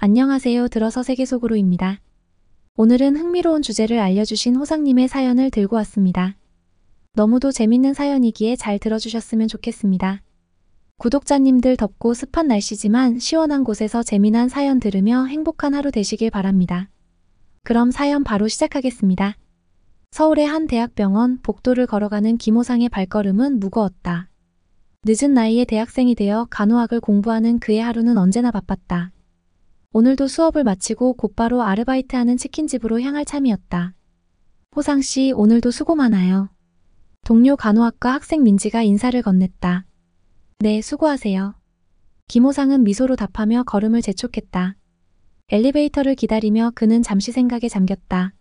안녕하세요. 들어서 세계 속으로입니다. 오늘은 흥미로운 주제를 알려주신 호상님의 사연을 들고 왔습니다. 너무도 재밌는 사연이기에 잘 들어주셨으면 좋겠습니다. 구독자님들 덥고 습한 날씨지만 시원한 곳에서 재미난 사연 들으며 행복한 하루 되시길 바랍니다. 그럼 사연 바로 시작하겠습니다. 서울의 한 대학병원 복도를 걸어가는 김호상의 발걸음은 무거웠다. 늦은 나이에 대학생이 되어 간호학을 공부하는 그의 하루는 언제나 바빴다. 오늘도 수업을 마치고 곧바로 아르바이트하는 치킨집으로 향할 참이었다. 호상씨, 오늘도 수고 많아요. 동료 간호학과 학생 민지가 인사를 건넸다. 네, 수고하세요. 김호상은 미소로 답하며 걸음을 재촉했다. 엘리베이터를 기다리며 그는 잠시 생각에 잠겼다.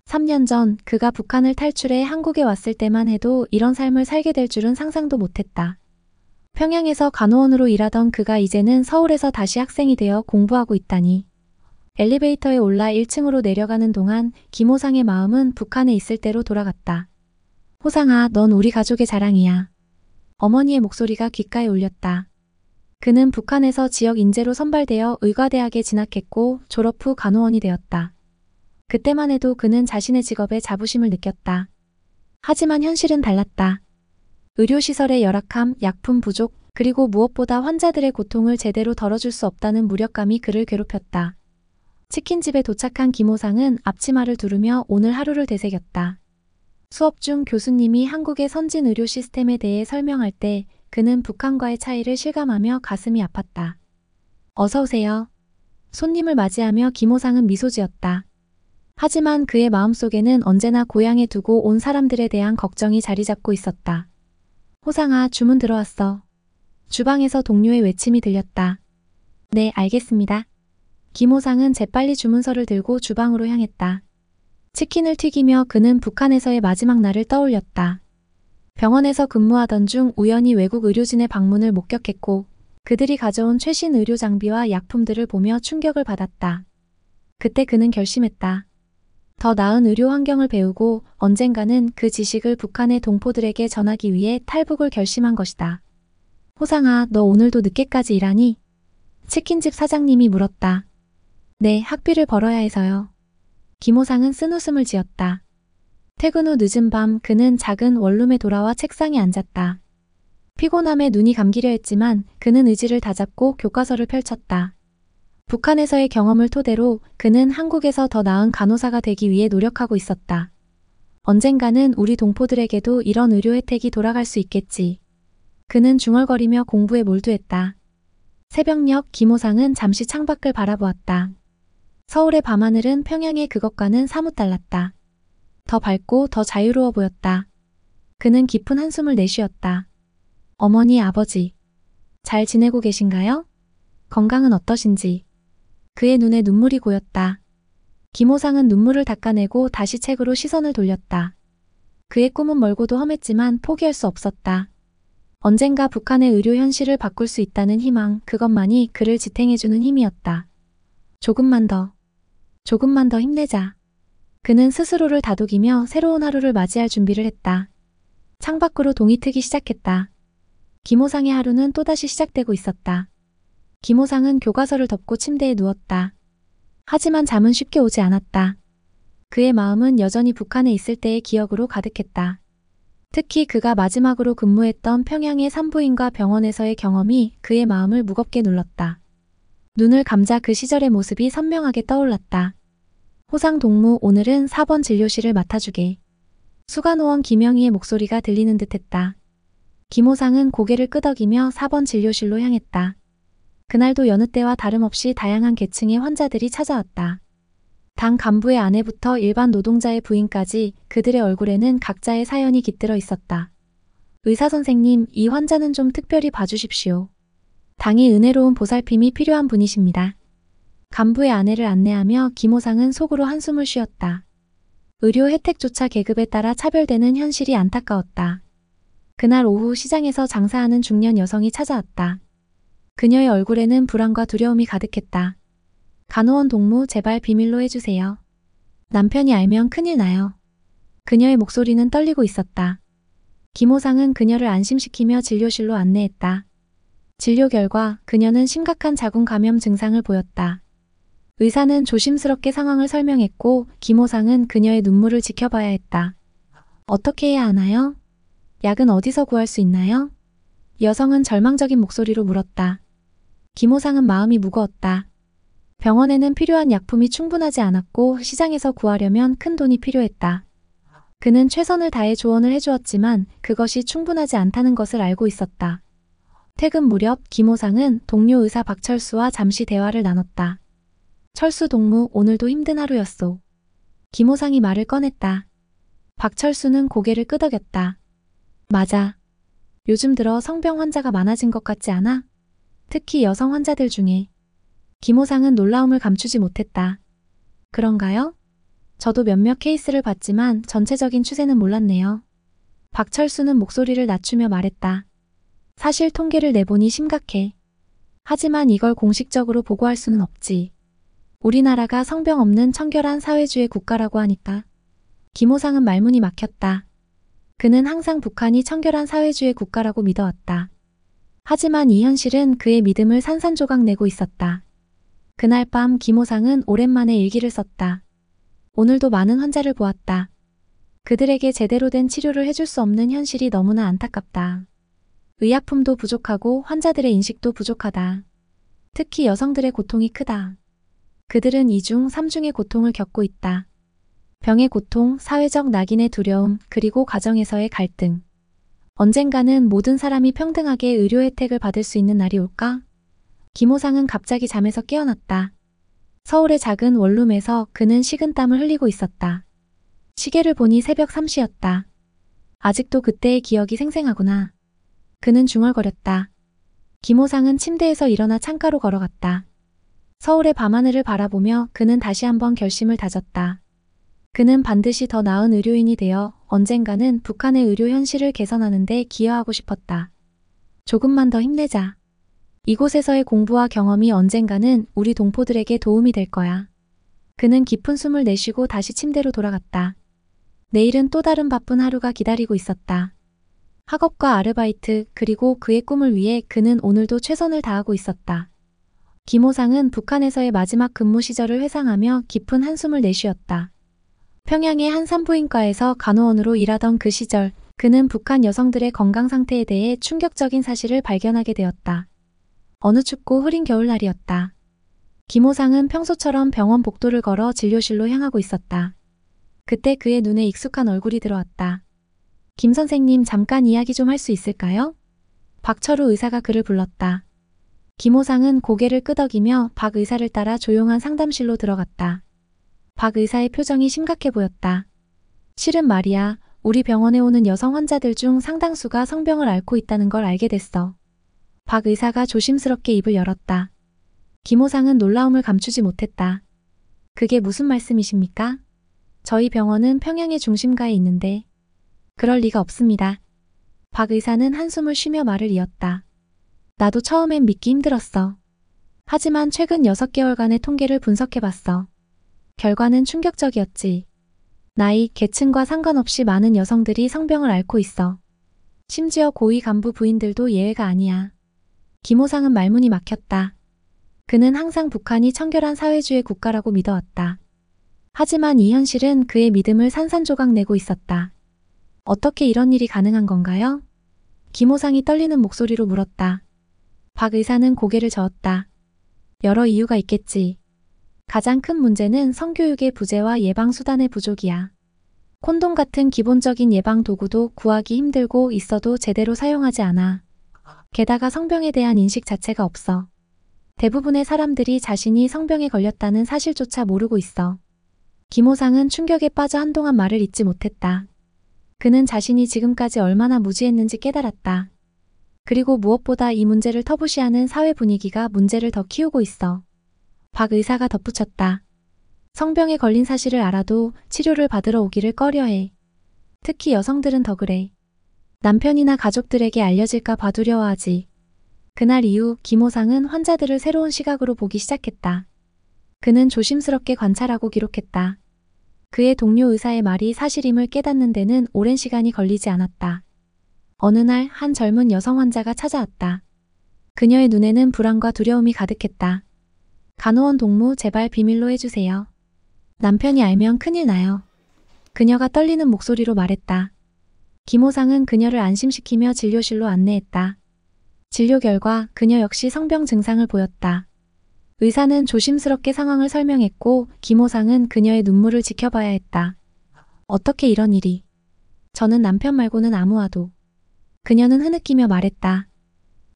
3년 전 그가 북한을 탈출해 한국에 왔을 때만 해도 이런 삶을 살게 될 줄은 상상도 못했다. 평양에서 간호원으로 일하던 그가 이제는 서울에서 다시 학생이 되어 공부하고 있다니. 엘리베이터에 올라 1층으로 내려가는 동안 김호상의 마음은 북한에 있을 때로 돌아갔다. 호상아, 넌 우리 가족의 자랑이야. 어머니의 목소리가 귓가에 울렸다. 그는 북한에서 지역 인재로 선발되어 의과대학에 진학했고 졸업 후 간호원이 되었다. 그때만 해도 그는 자신의 직업에 자부심을 느꼈다. 하지만 현실은 달랐다. 의료시설의 열악함, 약품 부족, 그리고 무엇보다 환자들의 고통을 제대로 덜어줄 수 없다는 무력감이 그를 괴롭혔다. 치킨집에 도착한 김호상은 앞치마를 두르며 오늘 하루를 되새겼다. 수업 중 교수님이 한국의 선진 의료 시스템에 대해 설명할 때 그는 북한과의 차이를 실감하며 가슴이 아팠다. 어서 오세요. 손님을 맞이하며 김호상은 미소 지었다. 하지만 그의 마음속에는 언제나 고향에 두고 온 사람들에 대한 걱정이 자리 잡고 있었다. 호상아, 주문 들어왔어. 주방에서 동료의 외침이 들렸다. 네, 알겠습니다. 김호상은 재빨리 주문서를 들고 주방으로 향했다. 치킨을 튀기며 그는 북한에서의 마지막 날을 떠올렸다. 병원에서 근무하던 중 우연히 외국 의료진의 방문을 목격했고 그들이 가져온 최신 의료 장비와 약품들을 보며 충격을 받았다. 그때 그는 결심했다. 더 나은 의료 환경을 배우고 언젠가는 그 지식을 북한의 동포들에게 전하기 위해 탈북을 결심한 것이다. 호상아, 너 오늘도 늦게까지 일하니? 치킨집 사장님이 물었다. 네, 학비를 벌어야 해서요. 김호상은 쓴웃음을 지었다. 퇴근 후 늦은 밤 그는 작은 원룸에 돌아와 책상에 앉았다. 피곤함에 눈이 감기려 했지만 그는 의지를 다잡고 교과서를 펼쳤다. 북한에서의 경험을 토대로 그는 한국에서 더 나은 간호사가 되기 위해 노력하고 있었다. 언젠가는 우리 동포들에게도 이런 의료 혜택이 돌아갈 수 있겠지. 그는 중얼거리며 공부에 몰두했다. 새벽녘 김호상은 잠시 창밖을 바라보았다. 서울의 밤하늘은 평양의 그것과는 사뭇 달랐다. 더 밝고 더 자유로워 보였다. 그는 깊은 한숨을 내쉬었다. 어머니, 아버지, 잘 지내고 계신가요? 건강은 어떠신지. 그의 눈에 눈물이 고였다. 김호상은 눈물을 닦아내고 다시 책으로 시선을 돌렸다. 그의 꿈은 멀고도 험했지만 포기할 수 없었다. 언젠가 북한의 의료 현실을 바꿀 수 있다는 희망, 그것만이 그를 지탱해주는 힘이었다. 조금만 더 힘내자. 그는 스스로를 다독이며 새로운 하루를 맞이할 준비를 했다. 창밖으로 동이 트기 시작했다. 김호상의 하루는 또다시 시작되고 있었다. 김호상은 교과서를 덮고 침대에 누웠다. 하지만 잠은 쉽게 오지 않았다. 그의 마음은 여전히 북한에 있을 때의 기억으로 가득했다. 특히 그가 마지막으로 근무했던 평양의 산부인과 병원에서의 경험이 그의 마음을 무겁게 눌렀다. 눈을 감자 그 시절의 모습이 선명하게 떠올랐다. 호상 동무, 오늘은 4번 진료실을 맡아주게. 수간호원 김영희의 목소리가 들리는 듯했다. 김호상은 고개를 끄덕이며 4번 진료실로 향했다. 그날도 여느 때와 다름없이 다양한 계층의 환자들이 찾아왔다. 당 간부의 아내부터 일반 노동자의 부인까지 그들의 얼굴에는 각자의 사연이 깃들어 있었다. 의사 선생님, 이 환자는 좀 특별히 봐주십시오. 당이 은혜로운 보살핌이 필요한 분이십니다. 간부의 아내를 안내하며 김호상은 속으로 한숨을 쉬었다. 의료 혜택조차 계급에 따라 차별되는 현실이 안타까웠다. 그날 오후 시장에서 장사하는 중년 여성이 찾아왔다. 그녀의 얼굴에는 불안과 두려움이 가득했다. 간호원 동무, 제발 비밀로 해주세요. 남편이 알면 큰일 나요. 그녀의 목소리는 떨리고 있었다. 김호상은 그녀를 안심시키며 진료실로 안내했다. 진료 결과 그녀는 심각한 자궁 감염 증상을 보였다. 의사는 조심스럽게 상황을 설명했고 김호상은 그녀의 눈물을 지켜봐야 했다. 어떻게 해야 하나요? 약은 어디서 구할 수 있나요? 여성은 절망적인 목소리로 물었다. 김호상은 마음이 무거웠다. 병원에는 필요한 약품이 충분하지 않았고 시장에서 구하려면 큰 돈이 필요했다. 그는 최선을 다해 조언을 해주었지만 그것이 충분하지 않다는 것을 알고 있었다. 퇴근 무렵 김호상은 동료 의사 박철수와 잠시 대화를 나눴다. 철수 동무, 오늘도 힘든 하루였소. 김호상이 말을 꺼냈다. 박철수는 고개를 끄덕였다. 맞아. 요즘 들어 성병 환자가 많아진 것 같지 않아? 특히 여성 환자들 중에. 김호상은 놀라움을 감추지 못했다. 그런가요? 저도 몇몇 케이스를 봤지만 전체적인 추세는 몰랐네요. 박철수는 목소리를 낮추며 말했다. 사실 통계를 내보니 심각해. 하지만 이걸 공식적으로 보고할 수는 없지. 우리나라가 성병 없는 청결한 사회주의 국가라고 하니까. 김호상은 말문이 막혔다. 그는 항상 북한이 청결한 사회주의 국가라고 믿어왔다. 하지만 이 현실은 그의 믿음을 산산조각 내고 있었다. 그날 밤 김호상은 오랜만에 일기를 썼다. 오늘도 많은 환자를 보았다. 그들에게 제대로 된 치료를 해줄 수 없는 현실이 너무나 안타깝다. 의약품도 부족하고 환자들의 인식도 부족하다. 특히 여성들의 고통이 크다. 그들은 2중, 3중의 고통을 겪고 있다. 병의 고통, 사회적 낙인의 두려움, 그리고 가정에서의 갈등. 언젠가는 모든 사람이 평등하게 의료 혜택을 받을 수 있는 날이 올까? 김호상은 갑자기 잠에서 깨어났다. 서울의 작은 원룸에서 그는 식은땀을 흘리고 있었다. 시계를 보니 새벽 3시였다. 아직도 그때의 기억이 생생하구나. 그는 중얼거렸다. 김호상은 침대에서 일어나 창가로 걸어갔다. 서울의 밤하늘을 바라보며 그는 다시 한번 결심을 다졌다. 그는 반드시 더 나은 의료인이 되어 언젠가는 북한의 의료 현실을 개선하는 데 기여하고 싶었다. 조금만 더 힘내자. 이곳에서의 공부와 경험이 언젠가는 우리 동포들에게 도움이 될 거야. 그는 깊은 숨을 내쉬고 다시 침대로 돌아갔다. 내일은 또 다른 바쁜 하루가 기다리고 있었다. 학업과 아르바이트 그리고 그의 꿈을 위해 그는 오늘도 최선을 다하고 있었다. 김호상은 북한에서의 마지막 근무 시절을 회상하며 깊은 한숨을 내쉬었다. 평양의 한 산부인과에서 간호원으로 일하던 그 시절, 그는 북한 여성들의 건강 상태에 대해 충격적인 사실을 발견하게 되었다. 어느 춥고 흐린 겨울날이었다. 김호상은 평소처럼 병원 복도를 걸어 진료실로 향하고 있었다. 그때 그의 눈에 익숙한 얼굴이 들어왔다. 김 선생님, 잠깐 이야기 좀 할 수 있을까요? 박철우 의사가 그를 불렀다. 김호상은 고개를 끄덕이며 박 의사를 따라 조용한 상담실로 들어갔다. 박 의사의 표정이 심각해 보였다. 실은 말이야, 우리 병원에 오는 여성 환자들 중 상당수가 성병을 앓고 있다는 걸 알게 됐어. 박 의사가 조심스럽게 입을 열었다. 김호상은 놀라움을 감추지 못했다. 그게 무슨 말씀이십니까? 저희 병원은 평양의 중심가에 있는데. 그럴 리가 없습니다. 박 의사는 한숨을 쉬며 말을 이었다. 나도 처음엔 믿기 힘들었어. 하지만 최근 6개월간의 통계를 분석해봤어. 결과는 충격적이었지. 나이, 계층과 상관없이 많은 여성들이 성병을 앓고 있어. 심지어 고위 간부 부인들도 예외가 아니야. 김호상은 말문이 막혔다. 그는 항상 북한이 청결한 사회주의 국가라고 믿어왔다. 하지만 이 현실은 그의 믿음을 산산조각 내고 있었다. 어떻게 이런 일이 가능한 건가요? 김호상이 떨리는 목소리로 물었다. 박 의사는 고개를 저었다. 여러 이유가 있겠지. 가장 큰 문제는 성교육의 부재와 예방수단의 부족이야. 콘돔 같은 기본적인 예방 도구도 구하기 힘들고 있어도 제대로 사용하지 않아. 게다가 성병에 대한 인식 자체가 없어. 대부분의 사람들이 자신이 성병에 걸렸다는 사실조차 모르고 있어. 김호상은 충격에 빠져 한동안 말을 잇지 못했다. 그는 자신이 지금까지 얼마나 무지했는지 깨달았다. 그리고 무엇보다 이 문제를 터부시하는 사회 분위기가 문제를 더 키우고 있어. 박 의사가 덧붙였다. 성병에 걸린 사실을 알아도 치료를 받으러 오기를 꺼려해. 특히 여성들은 더 그래. 남편이나 가족들에게 알려질까 봐 두려워하지. 그날 이후 김호상은 환자들을 새로운 시각으로 보기 시작했다. 그는 조심스럽게 관찰하고 기록했다. 그의 동료 의사의 말이 사실임을 깨닫는 데는 오랜 시간이 걸리지 않았다. 어느 날 한 젊은 여성 환자가 찾아왔다. 그녀의 눈에는 불안과 두려움이 가득했다. 간호원 동무 제발 비밀로 해주세요. 남편이 알면 큰일 나요. 그녀가 떨리는 목소리로 말했다. 김호상은 그녀를 안심시키며 진료실로 안내했다. 진료 결과 그녀 역시 성병 증상을 보였다. 의사는 조심스럽게 상황을 설명했고 김호상은 그녀의 눈물을 지켜봐야 했다. 어떻게 이런 일이? 저는 남편 말고는 아무와도. 그녀는 흐느끼며 말했다.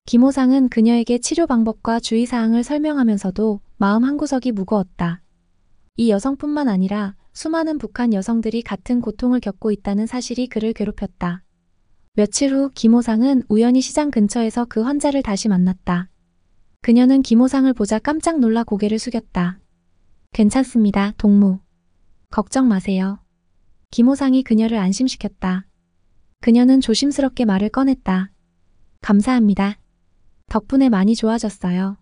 김호상은 그녀에게 치료 방법과 주의사항을 설명하면서도 마음 한구석이 무거웠다. 이 여성뿐만 아니라 수많은 북한 여성들이 같은 고통을 겪고 있다는 사실이 그를 괴롭혔다. 며칠 후 김호상은 우연히 시장 근처에서 그 환자를 다시 만났다. 그녀는 김호상을 보자 깜짝 놀라 고개를 숙였다. 괜찮습니다, 동무. 걱정 마세요. 김호상이 그녀를 안심시켰다. 그녀는 조심스럽게 말을 꺼냈다. 감사합니다. 덕분에 많이 좋아졌어요.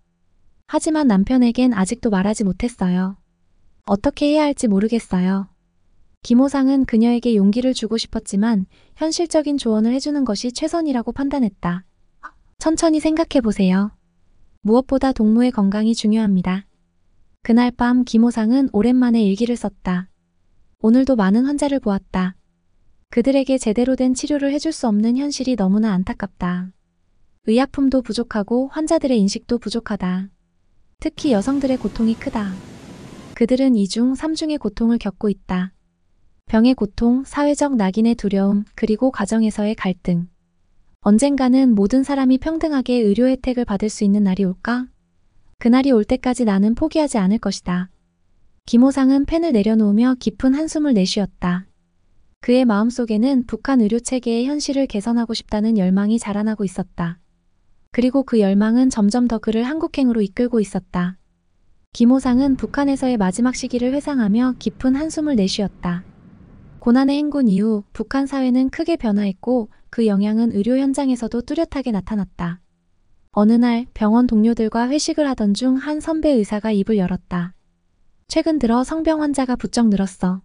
하지만 남편에겐 아직도 말하지 못했어요. 어떻게 해야 할지 모르겠어요. 김호상은 그녀에게 용기를 주고 싶었지만 현실적인 조언을 해주는 것이 최선이라고 판단했다. 천천히 생각해보세요. 무엇보다 동무의 건강이 중요합니다. 그날 밤 김호상은 오랜만에 일기를 썼다. 오늘도 많은 환자를 보았다. 그들에게 제대로 된 치료를 해줄 수 없는 현실이 너무나 안타깝다. 의약품도 부족하고 환자들의 인식도 부족하다. 특히 여성들의 고통이 크다. 그들은 2중, 3중의 고통을 겪고 있다. 병의 고통, 사회적 낙인의 두려움, 그리고 가정에서의 갈등. 언젠가는 모든 사람이 평등하게 의료 혜택을 받을 수 있는 날이 올까? 그날이 올 때까지 나는 포기하지 않을 것이다. 김호상은 펜을 내려놓으며 깊은 한숨을 내쉬었다. 그의 마음속에는 북한 의료체계의 현실을 개선하고 싶다는 열망이 자라나고 있었다. 그리고 그 열망은 점점 더 그를 한국행으로 이끌고 있었다. 김호상은 북한에서의 마지막 시기를 회상하며 깊은 한숨을 내쉬었다. 고난의 행군 이후 북한 사회는 크게 변화했고 그 영향은 의료 현장에서도 뚜렷하게 나타났다. 어느 날 병원 동료들과 회식을 하던 중 한 선배 의사가 입을 열었다. 최근 들어 성병 환자가 부쩍 늘었어.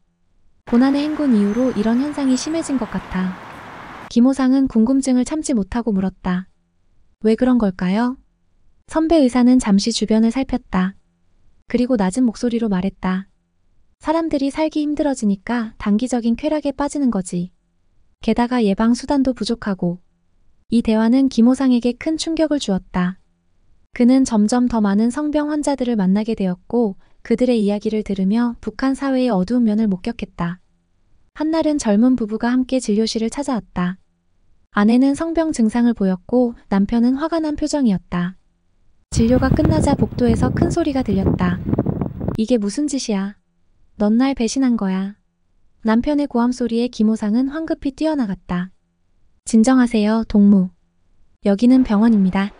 고난의 행군 이후로 이런 현상이 심해진 것 같아. 김호상은 궁금증을 참지 못하고 물었다. 왜 그런 걸까요? 선배 의사는 잠시 주변을 살폈다. 그리고 낮은 목소리로 말했다. 사람들이 살기 힘들어지니까 단기적인 쾌락에 빠지는 거지. 게다가 예방 수단도 부족하고. 이 대화는 김호상에게 큰 충격을 주었다. 그는 점점 더 많은 성병 환자들을 만나게 되었고 그들의 이야기를 들으며 북한 사회의 어두운 면을 목격했다. 한날은 젊은 부부가 함께 진료실을 찾아왔다. 아내는 성병 증상을 보였고 남편은 화가 난 표정이었다. 진료가 끝나자 복도에서 큰 소리가 들렸다. 이게 무슨 짓이야? 넌 날 배신한 거야. 남편의 고함 소리에 김호상은 황급히 뛰어나갔다. 진정하세요, 동무. 여기는 병원입니다.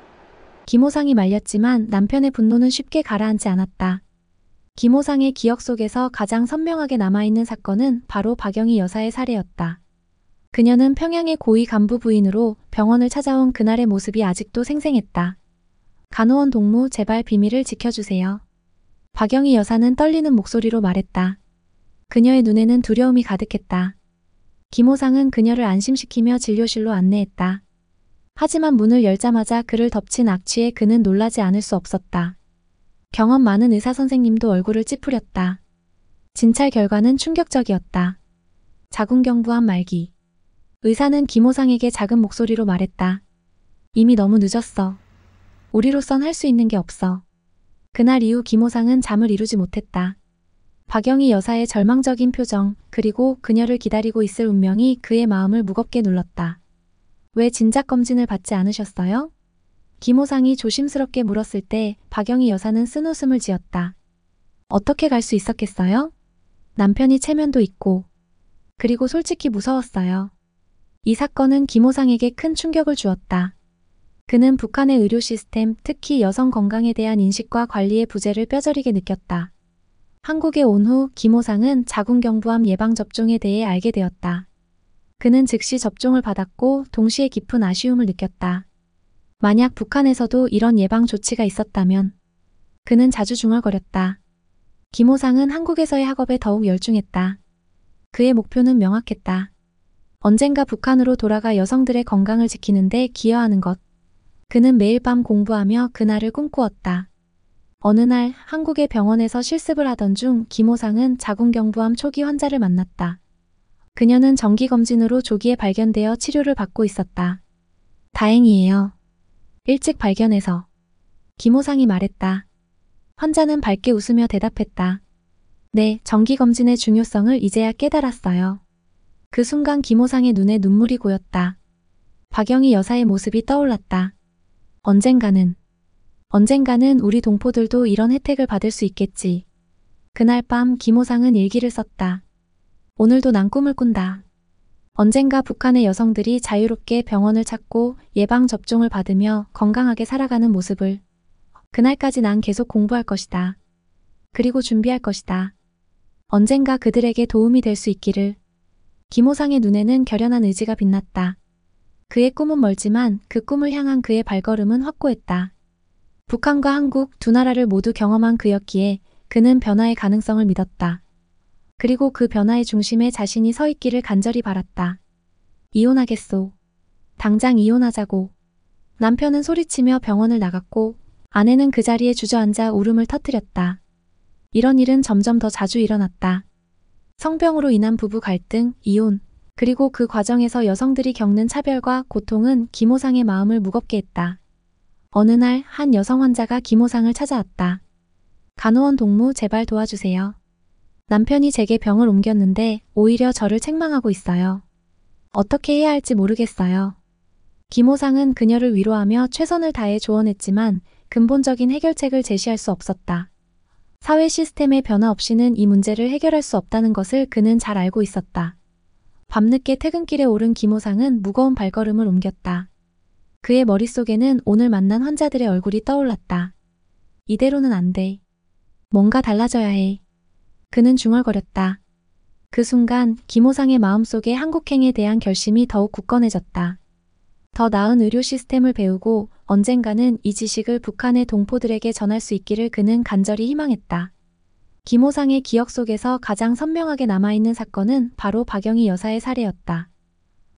김호상이 말렸지만 남편의 분노는 쉽게 가라앉지 않았다. 김호상의 기억 속에서 가장 선명하게 남아있는 사건은 바로 박영희 여사의 살해였다. 그녀는 평양의 고위 간부 부인으로 병원을 찾아온 그날의 모습이 아직도 생생했다. 간호원 동무 제발 비밀을 지켜주세요. 박영희 여사는 떨리는 목소리로 말했다. 그녀의 눈에는 두려움이 가득했다. 김호상은 그녀를 안심시키며 진료실로 안내했다. 하지만 문을 열자마자 그를 덮친 악취에 그는 놀라지 않을 수 없었다. 경험 많은 의사 선생님도 얼굴을 찌푸렸다. 진찰 결과는 충격적이었다. 자궁경부암 말기. 의사는 김호상에게 작은 목소리로 말했다. 이미 너무 늦었어. 우리로선 할 수 있는 게 없어. 그날 이후 김호상은 잠을 이루지 못했다. 박영희 여사의 절망적인 표정, 그리고 그녀를 기다리고 있을 운명이 그의 마음을 무겁게 눌렀다. 왜 진작검진을 받지 않으셨어요? 김호상이 조심스럽게 물었을 때 박영희 여사는 쓴웃음을 지었다. 어떻게 갈 수 있었겠어요? 남편이 체면도 있고. 그리고 솔직히 무서웠어요. 이 사건은 김호상에게 큰 충격을 주었다. 그는 북한의 의료 시스템, 특히 여성 건강에 대한 인식과 관리의 부재를 뼈저리게 느꼈다. 한국에 온 후 김호상은 자궁경부암 예방접종에 대해 알게 되었다. 그는 즉시 접종을 받았고 동시에 깊은 아쉬움을 느꼈다. 만약 북한에서도 이런 예방 조치가 있었다면. 그는 자주 중얼거렸다. 김호상은 한국에서의 학업에 더욱 열중했다. 그의 목표는 명확했다. 언젠가 북한으로 돌아가 여성들의 건강을 지키는 데 기여하는 것. 그는 매일 밤 공부하며 그날을 꿈꾸었다. 어느 날 한국의 병원에서 실습을 하던 중 김호상은 자궁경부암 초기 환자를 만났다. 그녀는 정기검진으로 조기에 발견되어 치료를 받고 있었다. 다행이에요. 일찍 발견해서. 김호상이 말했다. 환자는 밝게 웃으며 대답했다. 네, 정기검진의 중요성을 이제야 깨달았어요. 그 순간 김호상의 눈에 눈물이 고였다. 박영희 여사의 모습이 떠올랐다. 언젠가는 우리 동포들도 이런 혜택을 받을 수 있겠지. 그날 밤 김호상은 일기를 썼다. 오늘도 난 꿈을 꾼다. 언젠가 북한의 여성들이 자유롭게 병원을 찾고 예방접종을 받으며 건강하게 살아가는 모습을. 그날까지 난 계속 공부할 것이다. 그리고 준비할 것이다. 언젠가 그들에게 도움이 될 수 있기를. 김호상의 눈에는 결연한 의지가 빛났다. 그의 꿈은 멀지만 그 꿈을 향한 그의 발걸음은 확고했다. 북한과 한국 두 나라를 모두 경험한 그였기에 그는 변화의 가능성을 믿었다. 그리고 그 변화의 중심에 자신이 서 있기를 간절히 바랐다. 이혼하겠소. 당장 이혼하자고. 남편은 소리치며 병원을 나갔고 아내는 그 자리에 주저앉아 울음을 터뜨렸다. 이런 일은 점점 더 자주 일어났다. 성병으로 인한 부부 갈등, 이혼, 그리고 그 과정에서 여성들이 겪는 차별과 고통은 김호상의 마음을 무겁게 했다. 어느 날 한 여성 환자가 김호상을 찾아왔다. 간호원 동무 제발 도와주세요. 남편이 제게 병을 옮겼는데 오히려 저를 책망하고 있어요. 어떻게 해야 할지 모르겠어요. 김호상은 그녀를 위로하며 최선을 다해 조언했지만 근본적인 해결책을 제시할 수 없었다. 사회 시스템의 변화 없이는 이 문제를 해결할 수 없다는 것을 그는 잘 알고 있었다. 밤늦게 퇴근길에 오른 김호상은 무거운 발걸음을 옮겼다. 그의 머릿속에는 오늘 만난 환자들의 얼굴이 떠올랐다. 이대로는 안 돼. 뭔가 달라져야 해. 그는 중얼거렸다. 그 순간 김호상의 마음속에 한국행에 대한 결심이 더욱 굳건해졌다. 더 나은 의료 시스템을 배우고 언젠가는 이 지식을 북한의 동포들에게 전할 수 있기를 그는 간절히 희망했다. 김호상의 기억 속에서 가장 선명하게 남아있는 사건은 바로 박영희 여사의 사례였다.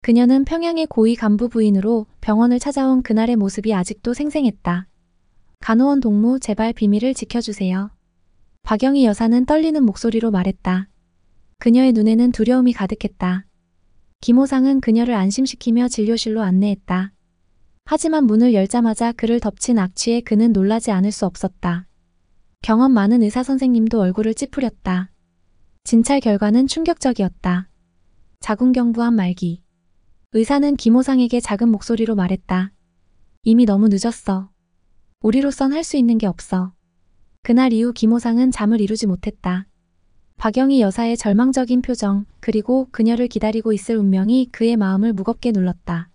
그녀는 평양의 고위 간부 부인으로 병원을 찾아온 그날의 모습이 아직도 생생했다. 간호원 동무 제발 비밀을 지켜주세요. 박영희 여사는 떨리는 목소리로 말했다. 그녀의 눈에는 두려움이 가득했다. 김호상은 그녀를 안심시키며 진료실로 안내했다. 하지만 문을 열자마자 그를 덮친 악취에 그는 놀라지 않을 수 없었다. 경험 많은 의사 선생님도 얼굴을 찌푸렸다. 진찰 결과는 충격적이었다. 자궁경부암 말기. 의사는 김호상에게 작은 목소리로 말했다. 이미 너무 늦었어. 우리로선 할 수 있는 게 없어. 그날 이후 김호상은 잠을 이루지 못했다. 박영희 여사의 절망적인 표정, 그리고 그녀를 기다리고 있을 운명이 그의 마음을 무겁게 눌렀다.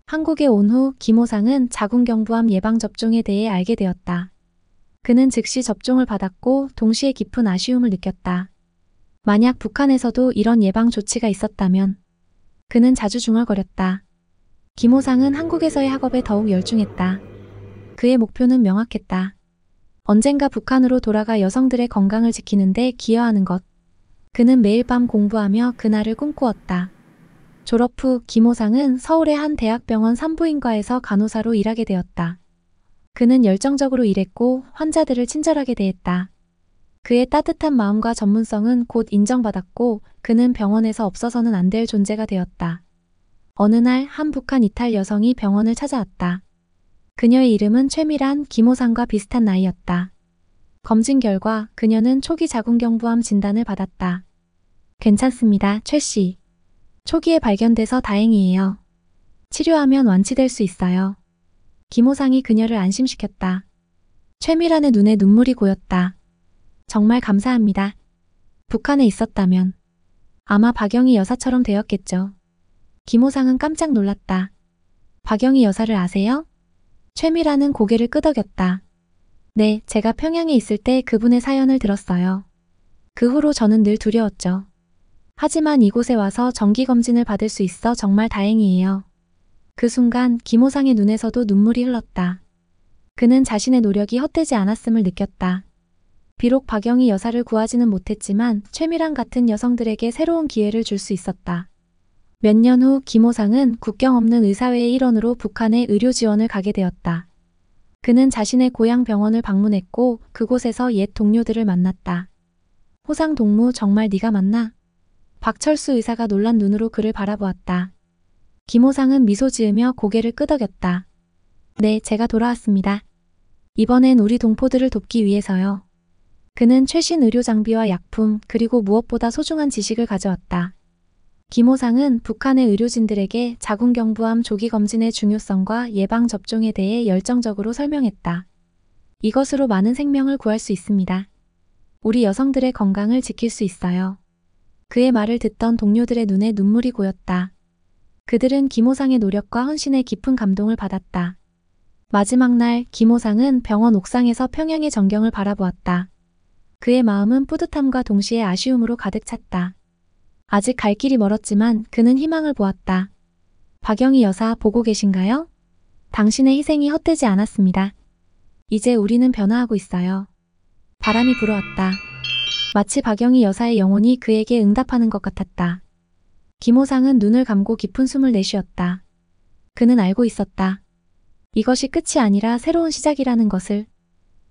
한국에 온 후 김호상은 자궁경부암 예방접종에 대해 알게 되었다. 그는 즉시 접종을 받았고 동시에 깊은 아쉬움을 느꼈다. 만약 북한에서도 이런 예방 조치가 있었다면. 그는 자주 중얼거렸다. 김호상은 한국에서의 학업에 더욱 열중했다. 그의 목표는 명확했다. 언젠가 북한으로 돌아가 여성들의 건강을 지키는 데 기여하는 것. 그는 매일 밤 공부하며 그날을 꿈꾸었다. 졸업 후 김호상은 서울의 한 대학병원 산부인과에서 간호사로 일하게 되었다. 그는 열정적으로 일했고 환자들을 친절하게 대했다. 그의 따뜻한 마음과 전문성은 곧 인정받았고 그는 병원에서 없어서는 안 될 존재가 되었다. 어느 날 한 북한 이탈 여성이 병원을 찾아왔다. 그녀의 이름은 최미란, 김호상과 비슷한 나이였다. 검진 결과 그녀는 초기 자궁경부암 진단을 받았다. 괜찮습니다, 최 씨. 초기에 발견돼서 다행이에요. 치료하면 완치될 수 있어요. 김호상이 그녀를 안심시켰다. 최미란의 눈에 눈물이 고였다. 정말 감사합니다. 북한에 있었다면 아마 박영희 여사처럼 되었겠죠. 김호상은 깜짝 놀랐다. 박영희 여사를 아세요? 최미란은 고개를 끄덕였다. 네, 제가 평양에 있을 때 그분의 사연을 들었어요. 그 후로 저는 늘 두려웠죠. 하지만 이곳에 와서 정기검진을 받을 수 있어 정말 다행이에요. 그 순간 김호상의 눈에서도 눈물이 흘렀다. 그는 자신의 노력이 헛되지 않았음을 느꼈다. 비록 박영희 여사를 구하지는 못했지만 최미란 같은 여성들에게 새로운 기회를 줄 수 있었다. 몇 년 후 김호상은 국경 없는 의사회의 일원으로 북한에 의료 지원을 가게 되었다. 그는 자신의 고향 병원을 방문했고 그곳에서 옛 동료들을 만났다. 호상 동무 정말 네가 맞나? 박철수 의사가 놀란 눈으로 그를 바라보았다. 김호상은 미소 지으며 고개를 끄덕였다. 네, 제가 돌아왔습니다. 이번엔 우리 동포들을 돕기 위해서요. 그는 최신 의료 장비와 약품 그리고 무엇보다 소중한 지식을 가져왔다. 김호상은 북한의 의료진들에게 자궁경부암 조기 검진의 중요성과 예방 접종에 대해 열정적으로 설명했다. 이것으로 많은 생명을 구할 수 있습니다. 우리 여성들의 건강을 지킬 수 있어요. 그의 말을 듣던 동료들의 눈에 눈물이 고였다. 그들은 김호상의 노력과 헌신에 깊은 감동을 받았다. 마지막 날 김호상은 병원 옥상에서 평양의 전경을 바라보았다. 그의 마음은 뿌듯함과 동시에 아쉬움으로 가득 찼다. 아직 갈 길이 멀었지만 그는 희망을 보았다. 박영희 여사 보고 계신가요? 당신의 희생이 헛되지 않았습니다. 이제 우리는 변화하고 있어요. 바람이 불어왔다. 마치 박영희 여사의 영혼이 그에게 응답하는 것 같았다. 김호상은 눈을 감고 깊은 숨을 내쉬었다. 그는 알고 있었다. 이것이 끝이 아니라 새로운 시작이라는 것을.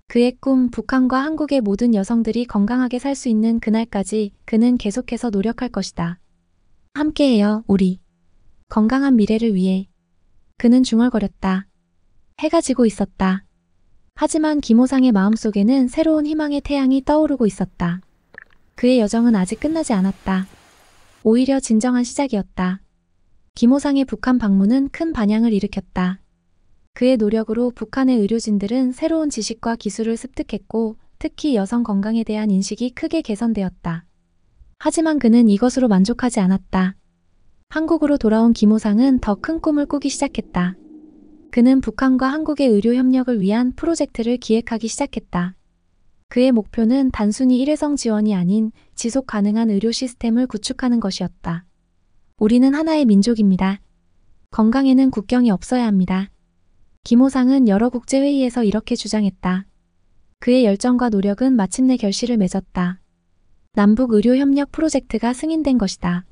그의 꿈, 북한과 한국의 모든 여성들이 건강하게 살 수 있는 그날까지 그는 계속해서 노력할 것이다. 함께해요, 우리. 건강한 미래를 위해. 그는 중얼거렸다. 해가 지고 있었다. 하지만 김호상의 마음속에는 새로운 희망의 태양이 떠오르고 있었다. 그의 여정은 아직 끝나지 않았다. 오히려 진정한 시작이었다. 김호상의 북한 방문은 큰 반향을 일으켰다. 그의 노력으로 북한의 의료진들은 새로운 지식과 기술을 습득했고 특히 여성 건강에 대한 인식이 크게 개선되었다. 하지만 그는 이것으로 만족하지 않았다. 한국으로 돌아온 김호상은 더 큰 꿈을 꾸기 시작했다. 그는 북한과 한국의 의료 협력을 위한 프로젝트를 기획하기 시작했다. 그의 목표는 단순히 일회성 지원이 아닌 지속 가능한 의료 시스템을 구축하는 것이었다. 우리는 하나의 민족입니다. 건강에는 국경이 없어야 합니다. 김호상은 여러 국제회의에서 이렇게 주장했다. 그의 열정과 노력은 마침내 결실을 맺었다. 남북의료협력 프로젝트가 승인된 것이다.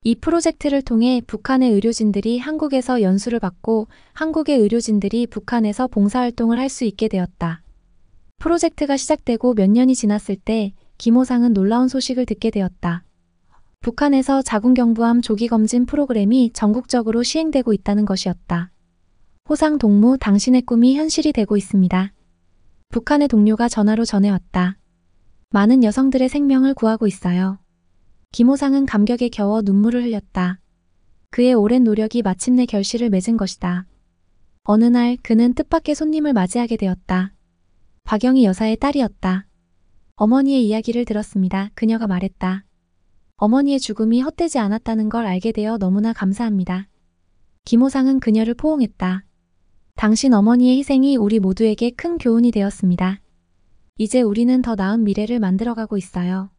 이 프로젝트를 통해 북한의 의료진들이 한국에서 연수를 받고 한국의 의료진들이 북한에서 봉사활동을 할 수 있게 되었다. 프로젝트가 시작되고 몇 년이 지났을 때 김호상은 놀라운 소식을 듣게 되었다. 북한에서 자궁경부암 조기검진 프로그램이 전국적으로 시행되고 있다는 것이었다. 호상 동무, 당신의 꿈이 현실이 되고 있습니다. 북한의 동료가 전화로 전해왔다. 많은 여성들의 생명을 구하고 있어요. 김호상은 감격에 겨워 눈물을 흘렸다. 그의 오랜 노력이 마침내 결실을 맺은 것이다. 어느 날 그는 뜻밖의 손님을 맞이하게 되었다. 박영희 여사의 딸이었다. 어머니의 이야기를 들었습니다. 그녀가 말했다. 어머니의 죽음이 헛되지 않았다는 걸 알게 되어 너무나 감사합니다. 김호상은 그녀를 포옹했다. 당신 어머니의 희생이 우리 모두에게 큰 교훈이 되었습니다. 이제 우리는 더 나은 미래를 만들어가고 있어요.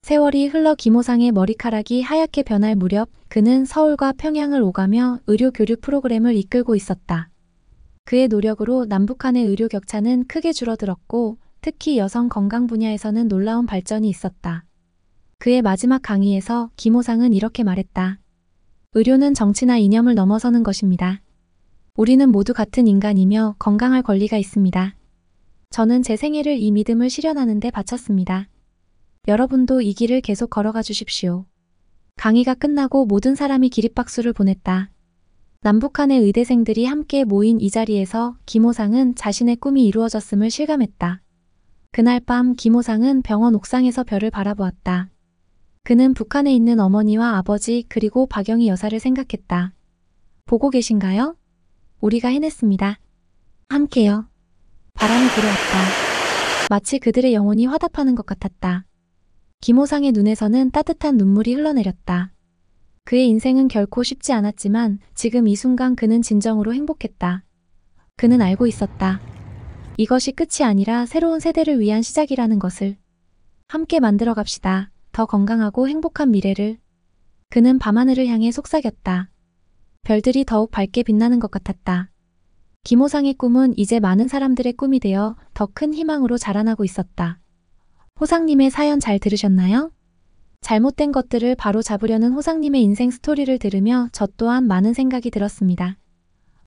세월이 흘러 김호상의 머리카락이 하얗게 변할 무렵 그는 서울과 평양을 오가며 의료 교류 프로그램을 이끌고 있었다. 그의 노력으로 남북한의 의료 격차는 크게 줄어들었고 특히 여성 건강 분야에서는 놀라운 발전이 있었다. 그의 마지막 강의에서 김호상은 이렇게 말했다. 의료는 정치나 이념을 넘어서는 것입니다. 우리는 모두 같은 인간이며 건강할 권리가 있습니다. 저는 제 생애를 이 믿음을 실현하는 데 바쳤습니다. 여러분도 이 길을 계속 걸어가 주십시오. 강의가 끝나고 모든 사람이 기립박수를 보냈다. 남북한의 의대생들이 함께 모인 이 자리에서 김호상은 자신의 꿈이 이루어졌음을 실감했다. 그날 밤 김호상은 병원 옥상에서 별을 바라보았다. 그는 북한에 있는 어머니와 아버지 그리고 박영희 여사를 생각했다. 보고 계신가요? 우리가 해냈습니다. 함께요. 바람이 불어왔다. 마치 그들의 영혼이 화답하는 것 같았다. 김호상의 눈에서는 따뜻한 눈물이 흘러내렸다. 그의 인생은 결코 쉽지 않았지만 지금 이 순간 그는 진정으로 행복했다. 그는 알고 있었다. 이것이 끝이 아니라 새로운 세대를 위한 시작이라는 것을. 함께 만들어 갑시다. 더 건강하고 행복한 미래를. 그는 밤하늘을 향해 속삭였다. 별들이 더욱 밝게 빛나는 것 같았다. 김호상의 꿈은 이제 많은 사람들의 꿈이 되어 더 큰 희망으로 자라나고 있었다. 호상님의 사연 잘 들으셨나요? 잘못된 것들을 바로 잡으려는 호상님의 인생 스토리를 들으며 저 또한 많은 생각이 들었습니다.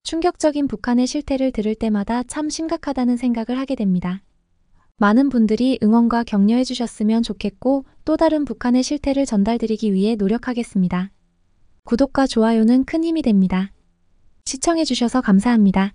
충격적인 북한의 실태를 들을 때마다 참 심각하다는 생각을 하게 됩니다. 많은 분들이 응원과 격려해 주셨으면 좋겠고 또 다른 북한의 실태를 전달드리기 위해 노력하겠습니다. 구독과 좋아요는 큰 힘이 됩니다. 시청해 주셔서 감사합니다.